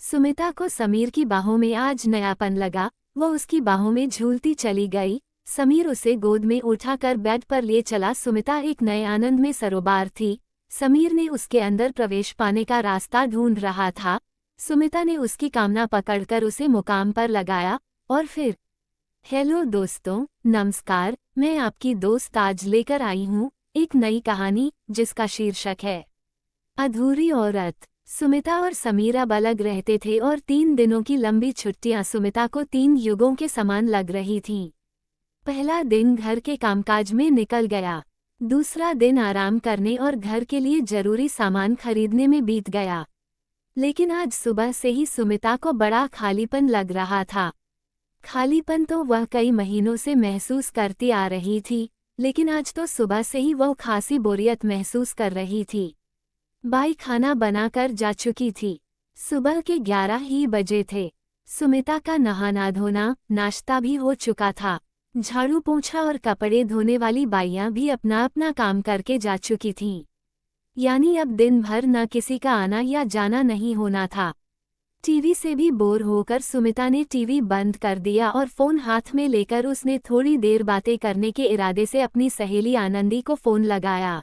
सुमिता को समीर की बाहों में आज नयापन लगा। वो उसकी बाहों में झूलती चली गई। समीर उसे गोद में उठाकर बेड पर ले चला। सुमिता एक नए आनंद में सरोबार थी। समीर ने उसके अंदर प्रवेश पाने का रास्ता ढूंढ रहा था। सुमिता ने उसकी कामना पकड़कर उसे मुकाम पर लगाया और फिर, हेलो दोस्तों, नमस्कार, मैं आपकी दोस्त आज लेकर आई हूँ एक नई कहानी जिसका शीर्षक है अधूरी औरत। सुमिता और समीर अब अलग रहते थे और 3 दिनों की लंबी छुट्टियां सुमिता को 3 युगों के समान लग रही थीं। पहला दिन घर के कामकाज में निकल गया। दूसरा दिन आराम करने और घर के लिए जरूरी सामान खरीदने में बीत गया। लेकिन आज सुबह से ही सुमिता को बड़ा खालीपन लग रहा था। खालीपन तो वह कई महीनों से महसूस करती आ रही थी, लेकिन आज तो सुबह से ही वह खासी बोरियत महसूस कर रही थी। बाई खाना बनाकर जा चुकी थी। सुबह के 11 ही बजे थे। सुमिता का नहाना धोना, नाश्ता भी हो चुका था। झाड़ू पोंछा और कपड़े धोने वाली बाइयां भी अपना अपना काम करके जा चुकी थीं। यानी अब दिन भर न किसी का आना या जाना नहीं होना था। टीवी से भी बोर होकर सुमिता ने टीवी बंद कर दिया और फोन हाथ में लेकर उसने थोड़ी देर बातें करने के इरादे से अपनी सहेली आनंदी को फोन लगाया।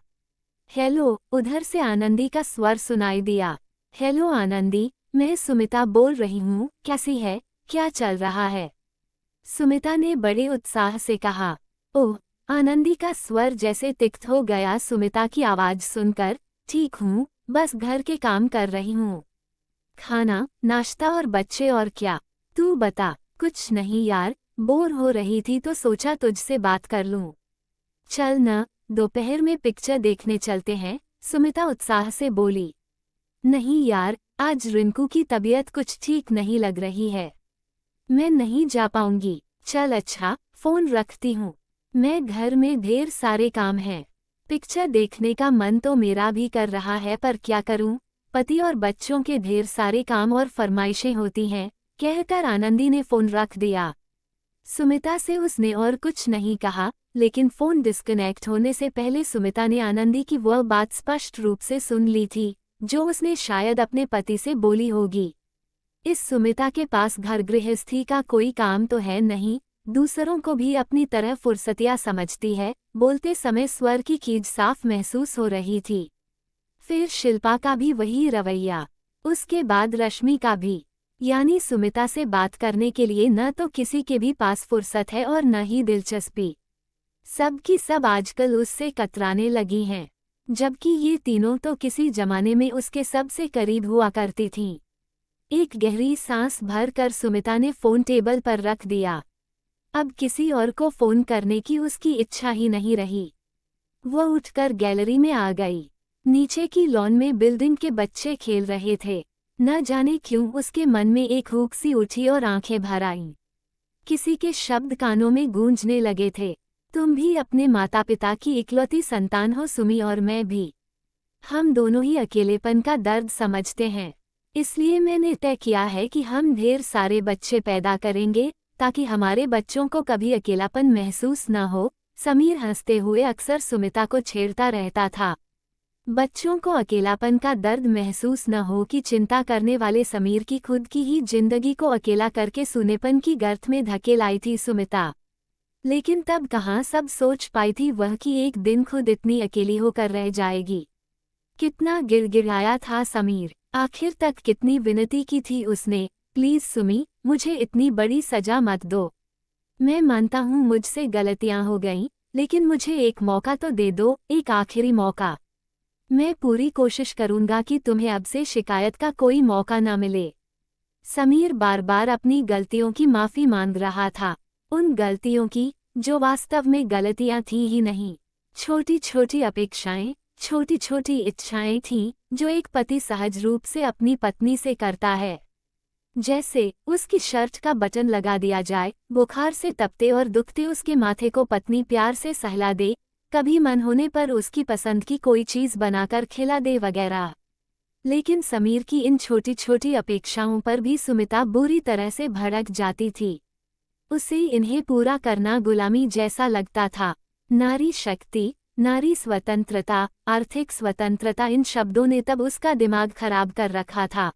हेलो, उधर से आनंदी का स्वर सुनाई दिया। हेलो आनंदी, मैं सुमिता बोल रही हूँ, कैसी है, क्या चल रहा है? सुमिता ने बड़े उत्साह से कहा। ओह, आनंदी का स्वर जैसे तिक्त हो गया सुमिता की आवाज सुनकर। ठीक हूँ, बस घर के काम कर रही हूँ। खाना, नाश्ता और बच्चे और क्या? तू बता। कुछ नहीं यार, बोर हो रही थी तो सोचा तुझसे बात कर लूँ। चल न, दोपहर में पिक्चर देखने चलते हैं, सुमिता उत्साह से बोली। नहीं यार, आज रिंकू की तबीयत कुछ ठीक नहीं लग रही है। मैं नहीं जा पाऊंगी। चल अच्छा, फोन रखती हूँ। मैं घर में ढेर सारे काम हैं। पिक्चर देखने का मन तो मेरा भी कर रहा है पर क्या करूँ, पति और बच्चों के ढेर सारे काम और फरमाइशें होती हैं, कहकर आनंदी ने फोन रख दिया। सुमिता से उसने और कुछ नहीं कहा, लेकिन फोन डिस्कनेक्ट होने से पहले सुमिता ने आनंदी की वह बात स्पष्ट रूप से सुन ली थी, जो उसने शायद अपने पति से बोली होगी। इस सुमिता के पास घर गृहस्थी का कोई काम तो है नहीं, दूसरों को भी अपनी तरह फुर्सतिया समझती है। बोलते समय स्वर की खींच साफ महसूस हो रही थी। फिर शिल्पा का भी वही रवैया, उसके बाद रश्मि का भी। यानी सुमिता से बात करने के लिए न तो किसी के भी पास फुर्सत है और न ही दिलचस्पी। सब की सब आजकल उससे कतराने लगी हैं, जबकि ये तीनों तो किसी जमाने में उसके सबसे करीब हुआ करती थीं। एक गहरी सांस भरकर सुमिता ने फोन टेबल पर रख दिया। अब किसी और को फोन करने की उसकी इच्छा ही नहीं रही। वह उठकर गैलरी में आ गई। नीचे की लॉन में बिल्डिंग के बच्चे खेल रहे थे। न जाने क्यों उसके मन में एक हुक सी उठी और आंखें भर आईं। किसी के शब्द कानों में गूंजने लगे थे, तुम भी अपने माता पिता की इकलौती संतान हो सुमी, और मैं भी। हम दोनों ही अकेलेपन का दर्द समझते हैं, इसलिए मैंने तय किया है कि हम ढेर सारे बच्चे पैदा करेंगे ताकि हमारे बच्चों को कभी अकेलापन महसूस न हो। समीर हंसते हुए अक्सर सुमिता को छेड़ता रहता था। बच्चों को अकेलापन का दर्द महसूस न हो कि चिंता करने वाले समीर की खुद की ही जिंदगी को अकेला करके सूनेपन की गर्त में धकेल आई थी सुमिता। लेकिन तब कहाँ सब सोच पाई थी वह कि एक दिन खुद इतनी अकेली होकर रह जाएगी। कितना गिड़गिड़ाया था समीर, आखिर तक कितनी विनती की थी उसने, प्लीज सुमी, मुझे इतनी बड़ी सजा मत दो। मैं मानता हूँ मुझसे गलतियाँ हो गईं, लेकिन मुझे एक मौका तो दे दो, एक आखिरी मौका। मैं पूरी कोशिश करूंगा कि तुम्हें अब से शिकायत का कोई मौका न मिले। समीर बार बार अपनी गलतियों की माफी मांग रहा था, उन गलतियों की जो वास्तव में गलतियां थी ही नहीं। छोटी छोटी अपेक्षाएं, छोटी छोटी इच्छाएं थीं जो एक पति सहज रूप से अपनी पत्नी से करता है। जैसे उसकी शर्ट का बटन लगा दिया जाए, बुखार से तपते और दुखते उसके माथे को पत्नी प्यार से सहला दे, कभी मन होने पर उसकी पसंद की कोई चीज बनाकर खिला दे वगैरह। लेकिन समीर की इन छोटी छोटी अपेक्षाओं पर भी सुमिता बुरी तरह से भड़क जाती थी। उसे इन्हें पूरा करना गुलामी जैसा लगता था। नारी शक्ति, नारी स्वतंत्रता, आर्थिक स्वतंत्रता, इन शब्दों ने तब उसका दिमाग खराब कर रखा था।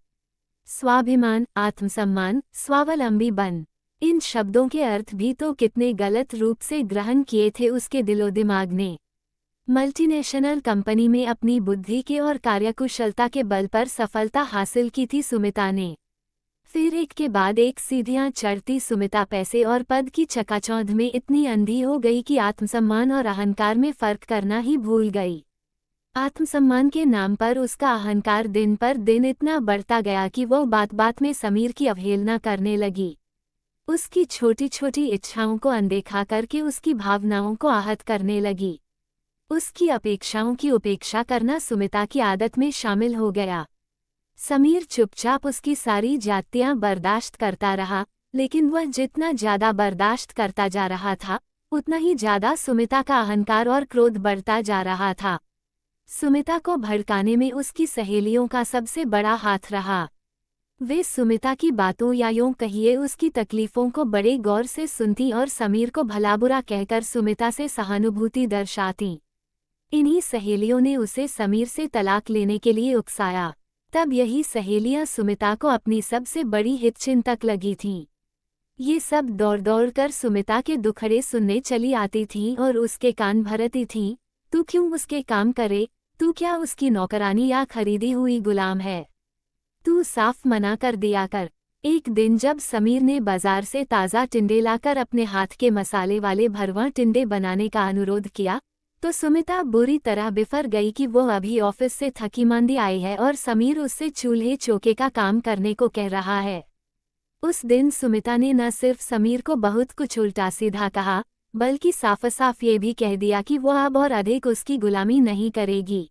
स्वाभिमान, आत्मसम्मान, स्वावलंबी बन। इन शब्दों के अर्थ भी तो कितने गलत रूप से ग्रहण किए थे उसके दिलो दिमाग ने। मल्टीनेशनल कंपनी में अपनी बुद्धि के और कार्यकुशलता के बल पर सफलता हासिल की थी सुमिता ने। फिर एक के बाद एक सीढ़ियां चढ़ती सुमिता पैसे और पद की चकाचौंध में इतनी अंधी हो गई कि आत्मसम्मान और अहंकार में फर्क करना ही भूल गई। आत्मसम्मान के नाम पर उसका अहंकार दिन पर दिन इतना बढ़ता गया कि वो बात बात में समीर की अवहेलना करने लगी। उसकी छोटी छोटी इच्छाओं को अनदेखा करके उसकी भावनाओं को आहत करने लगी। उसकी अपेक्षाओं की उपेक्षा करना सुमिता की आदत में शामिल हो गया। समीर चुपचाप उसकी सारी जातियां बर्दाश्त करता रहा, लेकिन वह जितना ज्यादा बर्दाश्त करता जा रहा था, उतना ही ज्यादा सुमिता का अहंकार और क्रोध बढ़ता जा रहा था। सुमिता को भड़काने में उसकी सहेलियों का सबसे बड़ा हाथ रहा। वे सुमिता की बातों या यूं कहिए उसकी तकलीफों को बड़े गौर से सुनती और समीर को भला बुरा कहकर सुमिता से सहानुभूति दर्शाती। इन्हीं सहेलियों ने उसे समीर से तलाक लेने के लिए उकसाया। तब यही सहेलियां सुमिता को अपनी सबसे बड़ी हितचिंतक लगी थीं। ये सब दौड़ दौड़ कर सुमिता के दुखड़े सुनने चली आती थीं और उसके कान भरती थीं। तू क्यों उसके काम करे? तू क्या उसकी नौकरानी या खरीदी हुई गुलाम है? तू साफ मना कर दिया कर। एक दिन जब समीर ने बाजार से ताज़ा टिंडे लाकर अपने हाथ के मसाले वाले भरवां टिंडे बनाने का अनुरोध किया, तो सुमिता बुरी तरह बिफर गई कि वो अभी ऑफिस से थकी मांदी आई है और समीर उससे चूल्हे चौके का काम करने को कह रहा है। उस दिन सुमिता ने न सिर्फ समीर को बहुत कुछ उल्टा सीधा कहा, बल्कि साफ साफ ये भी कह दिया कि वह अब और अधिक उसकी गुलामी नहीं करेगी।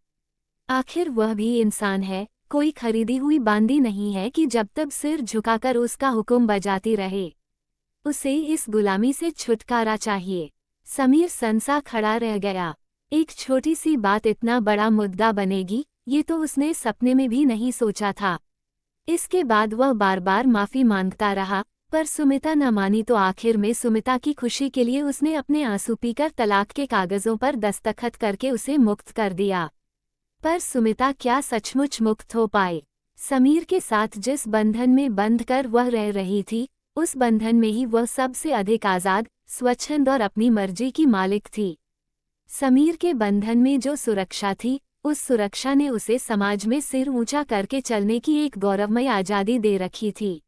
आखिर वह भी इंसान है, कोई खरीदी हुई बांदी नहीं है कि जब तक सिर झुकाकर उसका हुक्म बजाती रहे। उसे इस गुलामी से छुटकारा चाहिए। समीर सनसा खड़ा रह गया। एक छोटी सी बात इतना बड़ा मुद्दा बनेगी, ये तो उसने सपने में भी नहीं सोचा था। इसके बाद वह बार बार माफी मांगता रहा, पर सुमिता न मानी तो आखिर में सुमिता की खुशी के लिए उसने अपने आंसू पीकर तलाक के कागजों पर दस्तखत करके उसे मुक्त कर दिया। पर सुमिता क्या सचमुच मुक्त हो पाए? समीर के साथ जिस बंधन में बंध कर वह रह रही थी, उस बंधन में ही वह सबसे अधिक आज़ाद, स्वच्छंद और अपनी मर्जी की मालिक थी। समीर के बंधन में जो सुरक्षा थी, उस सुरक्षा ने उसे समाज में सिर ऊंचा करके चलने की एक गौरवमय आज़ादी दे रखी थी।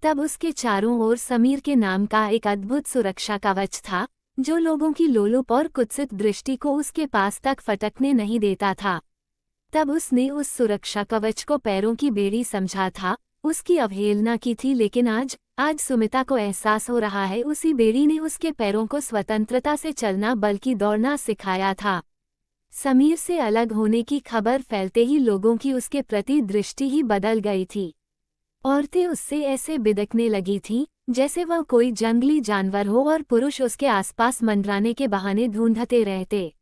तब उसके चारों ओर समीर के नाम का एक अद्भुत सुरक्षा कवच था, जो लोगों की लोलुप और कुत्सित दृष्टि को उसके पास तक फटकने नहीं देता था। तब उसने उस सुरक्षा कवच को पैरों की बेड़ी समझा था, उसकी अवहेलना की थी, लेकिन आज सुमिता को एहसास हो रहा है उसी बेड़ी ने उसके पैरों को स्वतंत्रता से चलना बल्कि दौड़ना सिखाया था। समीर से अलग होने की खबर फैलते ही लोगों की उसके प्रति दृष्टि ही बदल गई थी। औरतें उससे ऐसे बिदकने लगी थीं, जैसे वह कोई जंगली जानवर हो और पुरुष उसके आसपास मंडराने के बहाने ढूंढते रहते।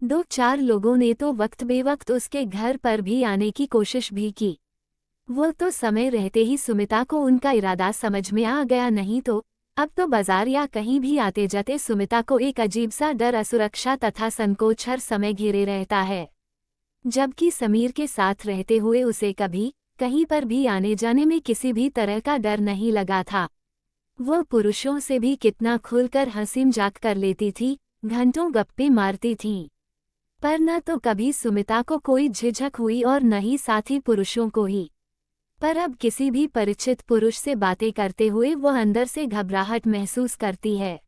दो चार लोगों ने तो वक्त बेवक्त उसके घर पर भी आने की कोशिश भी की। वो तो समय रहते ही सुमिता को उनका इरादा समझ में आ गया, नहीं तो अब तो बाजार या कहीं भी आते जाते सुमिता को एक अजीब सा डर, असुरक्षा तथा संकोच हर समय घेरे रहता है। जबकि समीर के साथ रहते हुए उसे कभी कहीं पर भी आने जाने में किसी भी तरह का डर नहीं लगा था। वो पुरुषों से भी कितना खुलकर हंसी मजाक कर लेती थी, घंटों गप्पे मारती थीं। पर न तो कभी सुमिता को कोई झिझक हुई और न ही साथी पुरुषों को ही। पर अब किसी भी परिचित पुरुष से बातें करते हुए वह अंदर से घबराहट महसूस करती है।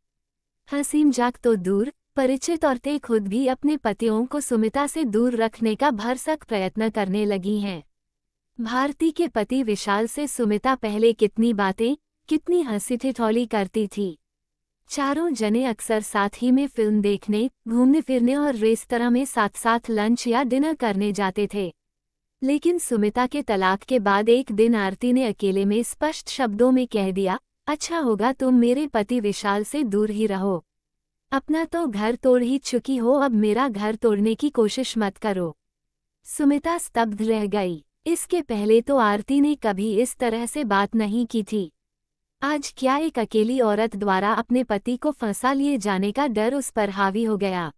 हंसी मजाक तो दूर, परिचित औरतें खुद भी अपने पतियों को सुमिता से दूर रखने का भरसक प्रयत्न करने लगी हैं। भारती के पति विशाल से सुमिता पहले कितनी बातें, कितनी हंसी ठिठोली करती थी। चारों जने अक्सर साथ ही में फिल्म देखने, घूमने फिरने और रेस्तरां में साथ साथ लंच या डिनर करने जाते थे। लेकिन सुमिता के तलाक के बाद एक दिन आरती ने अकेले में स्पष्ट शब्दों में कह दिया, अच्छा होगा तुम मेरे पति विशाल से दूर ही रहो। अपना तो घर तोड़ ही चुकी हो, अब मेरा घर तोड़ने की कोशिश मत करो। सुमिता स्तब्ध रह गई। इसके पहले तो आरती ने कभी इस तरह से बात नहीं की थी। आज क्या एक अकेली औरत द्वारा अपने पति को फंसा लिए जाने का डर उस पर हावी हो गया।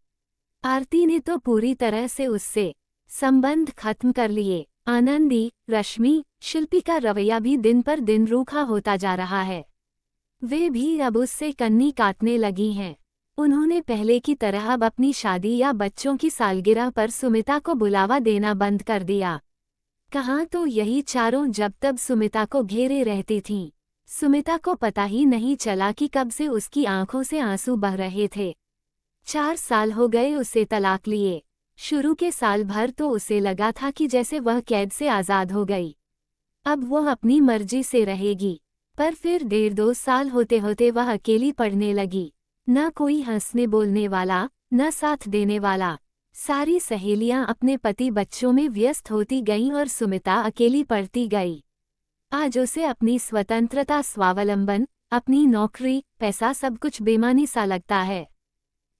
आरती ने तो पूरी तरह से उससे संबंध खत्म कर लिए। आनंदी, रश्मि, शिल्पी का रवैया भी दिन पर दिन रूखा होता जा रहा है। वे भी अब उससे कन्नी काटने लगी हैं। उन्होंने पहले की तरह अब अपनी शादी या बच्चों की सालगिरह पर सुमिता को बुलावा देना बंद कर दिया। कहाँ तो यही चारों जब तब सुमिता को घेरे रहती थीं। सुमिता को पता ही नहीं चला कि कब से उसकी आंखों से आंसू बह रहे थे। 4 साल हो गए उसे तलाक लिए। शुरू के साल भर तो उसे लगा था कि जैसे वह कैद से आज़ाद हो गई। अब वह अपनी मर्जी से रहेगी। पर फिर 1.5-2 साल होते होते वह अकेली पड़ने लगी। न कोई हंसने बोलने वाला, न साथ देने वाला। सारी सहेलियां अपने पति बच्चों में व्यस्त होती गईं और सुमिता अकेली पड़ती गई। आज उसे अपनी स्वतंत्रता, स्वावलंबन, अपनी नौकरी, पैसा सब कुछ बेमानी सा लगता है।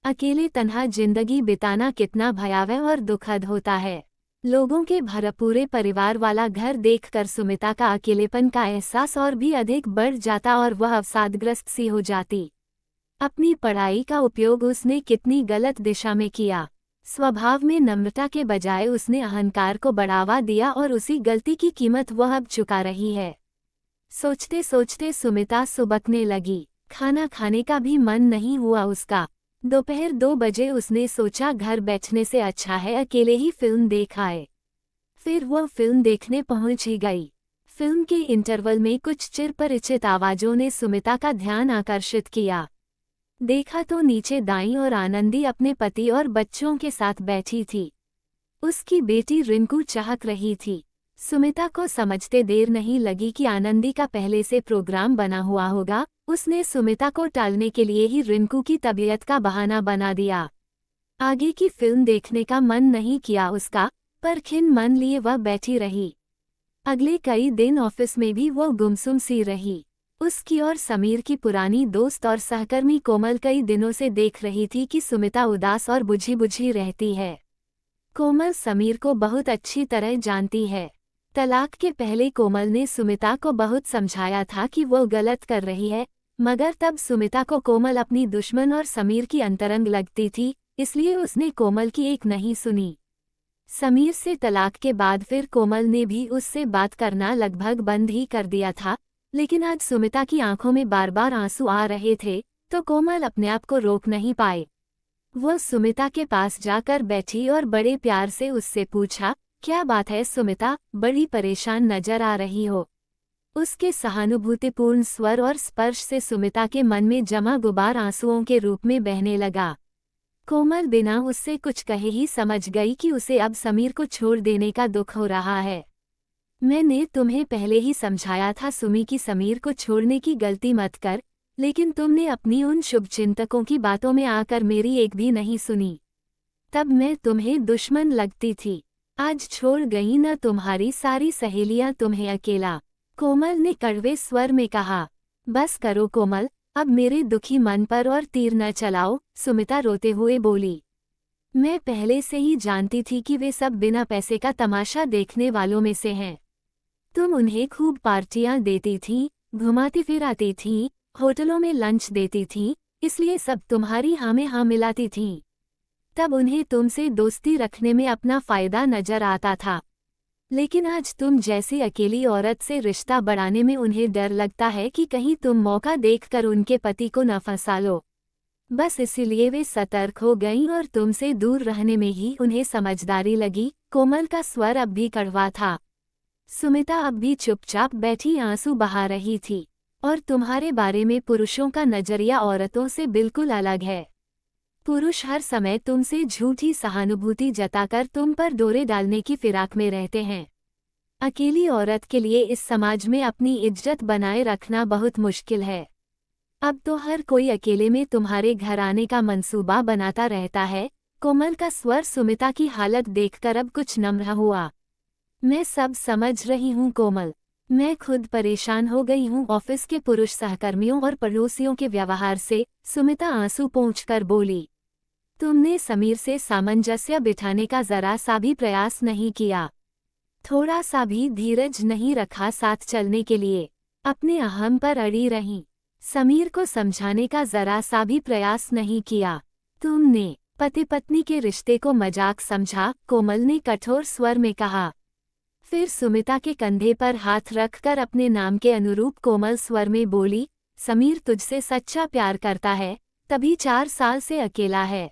अकेले तन्हा जिंदगी बिताना कितना भयावह और दुखद होता है। लोगों के भरपूरे परिवार वाला घर देखकर सुमिता का अकेलेपन का एहसास और भी अधिक बढ़ जाता और वह अवसादग्रस्त सी हो जाती। अपनी पढ़ाई का उपयोग उसने कितनी गलत दिशा में किया। स्वभाव में नम्रता के बजाय उसने अहंकार को बढ़ावा दिया और उसी गलती की कीमत वह अब चुका रही है। सोचते सोचते सुमिता सुबकने लगी। खाना खाने का भी मन नहीं हुआ उसका। दोपहर 2 बजे उसने सोचा घर बैठने से अच्छा है अकेले ही फिल्म देख आए। फिर वह फिल्म देखने पहुंच ही गई। फिल्म के इंटरवल में कुछ चिरपरिचित आवाज़ों ने सुमिता का ध्यान आकर्षित किया। देखा तो नीचे दाईं ओर आनंदी अपने पति और बच्चों के साथ बैठी थी। उसकी बेटी रिंकू चहक रही थी। सुमिता को समझते देर नहीं लगी कि आनंदी का पहले से प्रोग्राम बना हुआ होगा। उसने सुमिता को टालने के लिए ही रिंकू की तबीयत का बहाना बना दिया। आगे की फिल्म देखने का मन नहीं किया उसका, पर खिन मन लिए वह बैठी रही। अगले कई दिन ऑफिस में भी वह गुमसुम सी रही। उसकी और समीर की पुरानी दोस्त और सहकर्मी कोमल कई दिनों से देख रही थी कि सुमिता उदास और बुझी बुझी रहती है। कोमल समीर को बहुत अच्छी तरह जानती है। तलाक के पहले कोमल ने सुमिता को बहुत समझाया था कि वो गलत कर रही है, मगर तब सुमिता को कोमल अपनी दुश्मन और समीर की अंतरंग लगती थी, इसलिए उसने कोमल की एक नहीं सुनी। समीर से तलाक के बाद फिर कोमल ने भी उससे बात करना लगभग बंद ही कर दिया था, लेकिन आज सुमिता की आंखों में बार बार आंसू आ रहे थे, तो कोमल अपने आप को रोक नहीं पाए। वह सुमिता के पास जाकर बैठी और बड़े प्यार से उससे पूछा, क्या बात है सुमिता, बड़ी परेशान नजर आ रही हो। उसके सहानुभूतिपूर्ण स्वर और स्पर्श से सुमिता के मन में जमा गुबार आंसुओं के रूप में बहने लगा। कोमल बिना उससे कुछ कहे ही समझ गई कि उसे अब समीर को छोड़ देने का दुख हो रहा है। मैंने तुम्हें पहले ही समझाया था सुमी कि समीर को छोड़ने की गलती मत कर, लेकिन तुमने अपनी उन शुभचिंतकों की बातों में आकर मेरी एक भी नहीं सुनी। तब मैं तुम्हें दुश्मन लगती थी। आज छोड़ गई न तुम्हारी सारी सहेलियां तुम्हें अकेला। कोमल ने कड़वे स्वर में कहा। बस करो कोमल, अब मेरे दुखी मन पर और तीर न चलाओ, सुमिता रोते हुए बोली। मैं पहले से ही जानती थी कि वे सब बिना पैसे का तमाशा देखने वालों में से हैं। तुम उन्हें खूब पार्टियां देती थी, घुमाती फिराती थी, होटलों में लंच देती थी, इसलिए सब तुम्हारी हाँ में हाँ मिलाती थीं। तब उन्हें तुमसे दोस्ती रखने में अपना फायदा नजर आता था, लेकिन आज तुम जैसी अकेली औरत से रिश्ता बढ़ाने में उन्हें डर लगता है कि कहीं तुम मौका देखकर उनके पति को न फंसा लो। बस इसीलिए वे सतर्क हो गईं और तुमसे दूर रहने में ही उन्हें समझदारी लगी। कोमल का स्वर अब भी कड़वा था। सुमिता अब भी चुपचाप बैठी आंसू बहा रही थी। और तुम्हारे बारे में पुरुषों का नजरिया औरतों से बिल्कुल अलग है। पुरुष हर समय तुमसे झूठी सहानुभूति जताकर तुम पर डोरे डालने की फिराक में रहते हैं। अकेली औरत के लिए इस समाज में अपनी इज्जत बनाए रखना बहुत मुश्किल है। अब तो हर कोई अकेले में तुम्हारे घर आने का मंसूबा बनाता रहता है। कोमल का स्वर सुमिता की हालत देखकर अब कुछ नम्र हुआ। मैं सब समझ रही हूँ कोमल, मैं खुद परेशान हो गई हूँ ऑफिस के पुरुष सहकर्मियों और पड़ोसियों के व्यवहार से। सुमिता आंसू पोंछकर बोली। तुमने समीर से सामंजस्य बिठाने का जरा सा भी प्रयास नहीं किया, थोड़ा सा भी धीरज नहीं रखा साथ चलने के लिए, अपने अहम पर अड़ी रहीं। समीर को समझाने का जरा सा भी प्रयास नहीं किया। तुमने पति पत्नी के रिश्ते को मजाक समझा, कोमल ने कठोर स्वर में कहा। फिर सुमिता के कंधे पर हाथ रखकर अपने नाम के अनुरूप कोमल स्वर में बोली, समीर तुझसे सच्चा प्यार करता है, तभी 4 साल से अकेला है।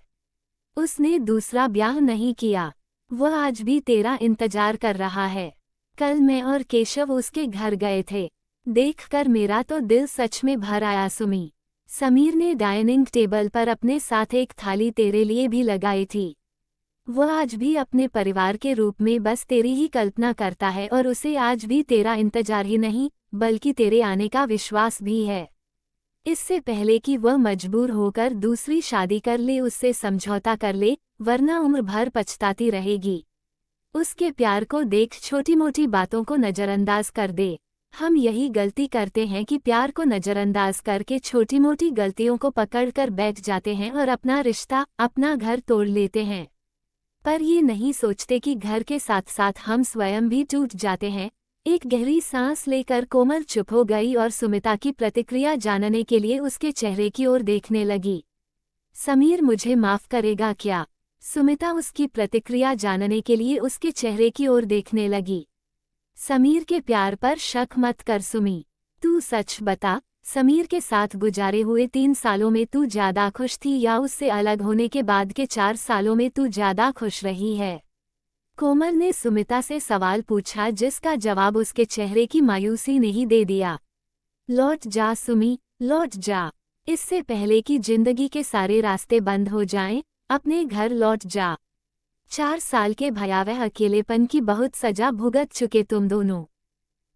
उसने दूसरा ब्याह नहीं किया। वह आज भी तेरा इंतजार कर रहा है। कल मैं और केशव उसके घर गए थे। देखकर मेरा तो दिल सच में भर आया सुमी। समीर ने डाइनिंग टेबल पर अपने साथ एक थाली तेरे लिए भी लगाई थी। वह आज भी अपने परिवार के रूप में बस तेरी ही कल्पना करता है और उसे आज भी तेरा इंतजार ही नहीं बल्कि तेरे आने का विश्वास भी है। इससे पहले कि वह मजबूर होकर दूसरी शादी कर ले उससे समझौता कर ले, वरना उम्र भर पछताती रहेगी। उसके प्यार को देख छोटी मोटी बातों को नज़रअंदाज कर दे। हम यही गलती करते हैं कि प्यार को नज़रअंदाज करके छोटी मोटी गलतियों को पकड़कर बैठ जाते हैं और अपना रिश्ता, अपना घर तोड़ लेते हैं। पर ये नहीं सोचते कि घर के साथ साथ हम स्वयं भी टूट जाते हैं। एक गहरी सांस लेकर कोमल चुप हो गई और सुमिता की प्रतिक्रिया जानने के लिए उसके चेहरे की ओर देखने लगी। समीर मुझे माफ करेगा क्या? सुमिता उसकी प्रतिक्रिया जानने के लिए उसके चेहरे की ओर देखने लगी। समीर के प्यार पर शक मत कर सुमी। तू सच बता, समीर के साथ गुजारे हुए 3 सालों में तू ज्यादा खुश थी या उससे अलग होने के बाद के 4 सालों में तू ज्यादा खुश रही है? कोमल ने सुमिता से सवाल पूछा जिसका जवाब उसके चेहरे की मायूसी ने ही दे दिया। लौट जा सुमी, लौट जा। इससे पहले कि जिंदगी के सारे रास्ते बंद हो जाएं, अपने घर लौट जा। 4 साल के भयावह अकेलेपन की बहुत सजा भुगत चुके तुम दोनों।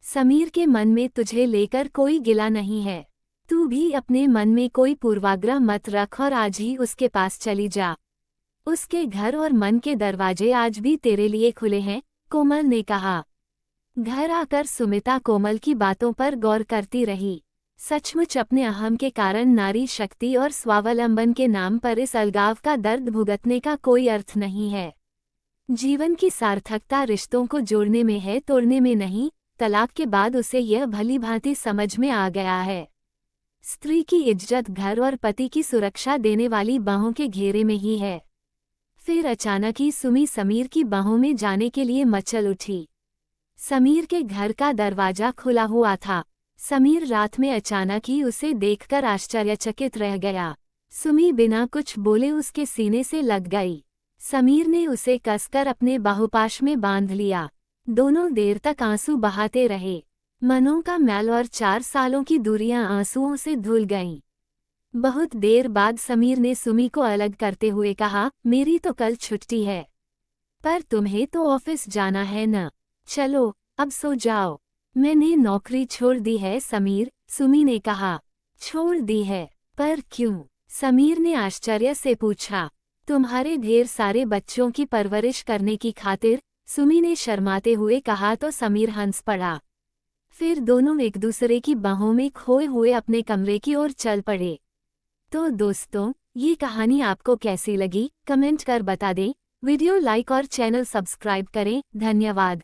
समीर के मन में तुझे लेकर कोई गिला नहीं है। तू भी अपने मन में कोई पूर्वाग्रह मत रख और आज ही उसके पास चली जा। उसके घर और मन के दरवाजे आज भी तेरे लिए खुले हैं, कोमल ने कहा। घर आकर सुमिता कोमल की बातों पर गौर करती रही। सचमुच अपने अहम के कारण नारी शक्ति और स्वावलंबन के नाम पर इस अलगाव का दर्द भुगतने का कोई अर्थ नहीं है। जीवन की सार्थकता रिश्तों को जोड़ने में है, तोड़ने में नहीं। तलाक के बाद उसे यह भली भांति समझ में आ गया है। स्त्री की इज्जत घर और पति की सुरक्षा देने वाली बाहों के घेरे में ही है। फिर अचानक ही सुमी समीर की बाहों में जाने के लिए मचल उठी। समीर के घर का दरवाजा खुला हुआ था। समीर रात में अचानक ही उसे देखकर आश्चर्यचकित रह गया। सुमी बिना कुछ बोले उसके सीने से लग गई। समीर ने उसे कसकर अपने बाहुपाश में बांध लिया। दोनों देर तक आंसू बहाते रहे। मनों का मैल और 4 सालों की दूरियां आंसुओं से धुल गईं। बहुत देर बाद समीर ने सुमी को अलग करते हुए कहा, मेरी तो कल छुट्टी है, पर तुम्हें तो ऑफिस जाना है न। चलो अब सो जाओ। मैंने नौकरी छोड़ दी है समीर, सुमी ने कहा। छोड़ दी है? पर क्यों? समीर ने आश्चर्य से पूछा। तुम्हारे ढेर सारे बच्चों की परवरिश करने की खातिर, सुमी ने शर्माते हुए कहा तो समीर हंस पड़ा। फिर दोनों एक दूसरे की बाहों में खोए हुए अपने कमरे की ओर चल पड़े। तो दोस्तों, ये कहानी आपको कैसी लगी कमेंट कर बता दें। वीडियो लाइक और चैनल सब्सक्राइब करें। धन्यवाद।